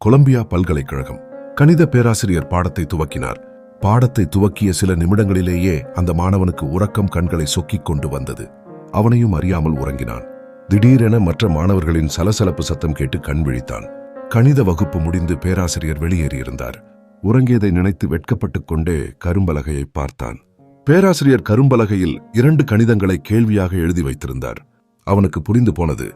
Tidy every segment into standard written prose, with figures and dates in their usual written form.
Colombia பல்கலைக்கழகம். கணித பேராசிரியர் பாடத்தை துவக்கினார். பாடத்தை துவக்கிய சில நிமிடங்களிலேயே அந்த மாணவனுக்கு உறக்கம் கண்களை சொக்கிக் கொண்டு வந்தது. அவனையும் அறியாமல் உறங்கினான். திடீரென மற்ற மாணவர்களின் சலசலப்பு சத்தம் கேட்டு கண் விழித்தான். கணித வகுப்பு முடிந்து பேராசிரியர் வெளியேறியிருந்தார். உறங்கியதை நினைத்து வெட்கப்பட்டுக் கொண்டே கரும்பலகையை பார்த்தான். பேராசிரியர் கரும்பலகையில் 2 கணிதங்களை கேள்வியாக எழுதி வைத்திருந்தார். அவனுக்கு புரிந்து போனது.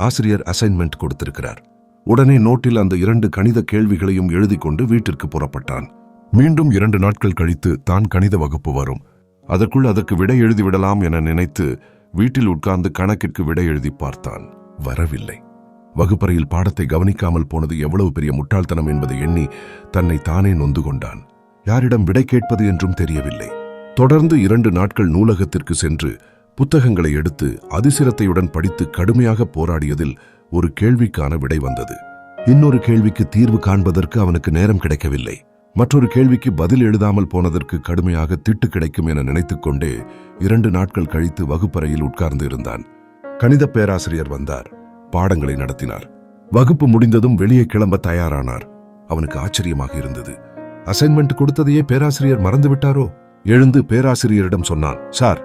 ஆசிரியர் அசைன்மெண்ட் கொடுத்திருக்கிறார். உடனே நோட்டில் அந்த 2 கணித கேள்விகளையும் எழுதி கொண்டு வீட்டிற்கு புறப்பட்டான். மீண்டும் 2 நாட்கள் கழித்து தான் கணித வகுப்பு வரும். அதற்குள் அதற்கு விடை எழுதிவிடலாம் என நினைத்து வீட்டில் உட்கார்ந்து கணக்கிற்கு விடை எழுதி பார்த்தான். வரவில்லை. வகுப்பறையில் பாடத்தை கவனிக்காமல் போனது எவ்வளவு பெரிய முட்டாள்தனம் என்பதை எண்ணி தன்னை தானே நொந்து கொண்டான். யாரிடம் விடை கேட்பது என்றும் தெரியவில்லை. தொடர்ந்து 2 நாட்கள் நூலகத்திற்கு சென்று புத்தகங்களை எடுத்து அதிசிரத்தையுடன் படித்து கடுமையாக போராடியதில் ஒரு கேள்விக்கான விடை வந்தது. இன்னொரு கேள்விக்கு தீர்வு காண்பதற்கு அவனுக்கு நேரம் கிடைக்கவில்லை. மற்றொரு கேள்விக்கு பதில் எழுதாமல் போனதற்கு கடுமையாக திட்டு கிடைக்கும் என நினைத்துக் கொண்டே 2 நாட்கள் கழித்து வகுப்பறையில் உட்கார்ந்து இருந்தான். கணித பேராசிரியர் வந்தார். பாடங்களை நடத்தினார். வகுப்பு முடிந்ததும் வெளியே கிளம்ப தயாரானார். அவனுக்கு ஆச்சரியமாக இருந்தது. அசைன்மெண்ட் கொடுத்ததையே பேராசிரியர் மறந்துவிட்டாரோ? எழுந்து பேராசிரியரிடம் சொன்னான். சார்,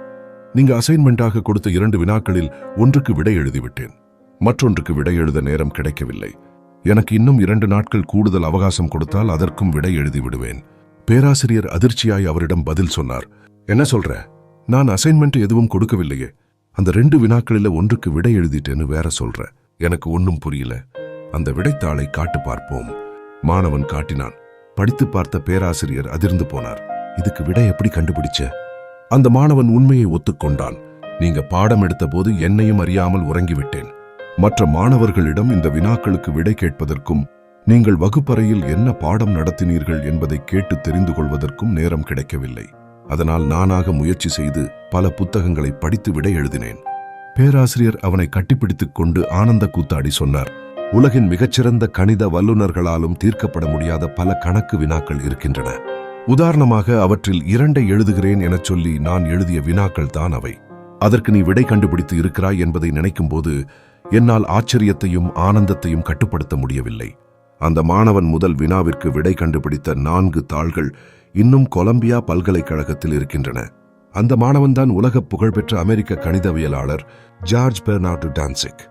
நீங்க அசைன்மெண்டாக கொடுத்த 2 வினாக்களில் ஒன்றுக்கு விடை எழுதிவிட்டேன். மற்றொன்றுக்கு விடை எழுத நேரம் கிடைக்கவில்லை. எனக்கு இன்னும் 2 நாட்கள் கூடுதல் அவகாசம் கொடுத்தால் அதற்கும் விடை எழுதி விடுவேன். பேராசிரியர் அதிர்ச்சியாய் அவரிடம் பதில் சொன்னார். என்ன சொல்ற? நான் அசைன்மெண்ட் எதுவும் கொடுக்கவில்லையே. அந்த 2 வினாக்களில் ஒன்றுக்கு விடை எழுதிட்டேன்னு வேற சொல்ற. எனக்கு ஒன்னும் புரியல. அந்த விடைத்தாளை காட்டு பார்ப்போம். மாணவன் காட்டினான். படித்து பார்த்த பேராசிரியர் அதிர்ந்து போனார். இதுக்கு விடை எப்படி கண்டுபிடிச்ச? அந்த மாணவன் உண்மையை ஒத்துக்கொண்டான். நீங்க பாடம் எடுத்த போது என்னையும் அறியாமல் உறங்கிவிட்டேன். மற்ற மாணவர்களிடம் இந்த வினாக்களுக்கு விடை கேட்பதற்கும் நீங்கள் வகுப்பறையில் என்ன பாடம் நடத்தினீர்கள் என்பதை கேட்டு தெரிந்து கொள்வதற்கும் நேரம் கிடைக்கவில்லை. அதனால் நானாக முயற்சி செய்து பல புத்தகங்களை படித்து விடை எழுதினேன். பேராசிரியர் அவனை கட்டிப்பிடித்துக் கொண்டு ஆனந்த கூத்தாடி சொன்னார். உலகின் மிகச்சிறந்த கணித வல்லுநர்களாலும் தீர்க்கப்பட முடியாத பல கணக்கு வினாக்கள் இருக்கின்றன. உதாரணமாக அவற்றில் 2 எழுதுகிறேன் எனச் சொல்லி நான் எழுதிய வினாக்கள் தான் அவை. அதற்கு நீ விடை கண்டுபிடித்து இருக்கிறாய் என்பதை நினைக்கும் போது என்னால் ஆச்சரியத்தையும் ஆனந்தத்தையும் கட்டுப்படுத்த முடியவில்லை. அந்த மாணவன் முதல் வினாவிற்கு விடை கண்டுபிடித்த 4 தாள்கள் இன்னும் கொலம்பியா பல்கலைக்கழகத்தில் இருக்கின்றன. அந்த மாணவன்தான் உலக புகழ்பெற்ற அமெரிக்க கணிதவியலாளர் ஜார்ஜ் பெர்னார்டு டான்சிக்.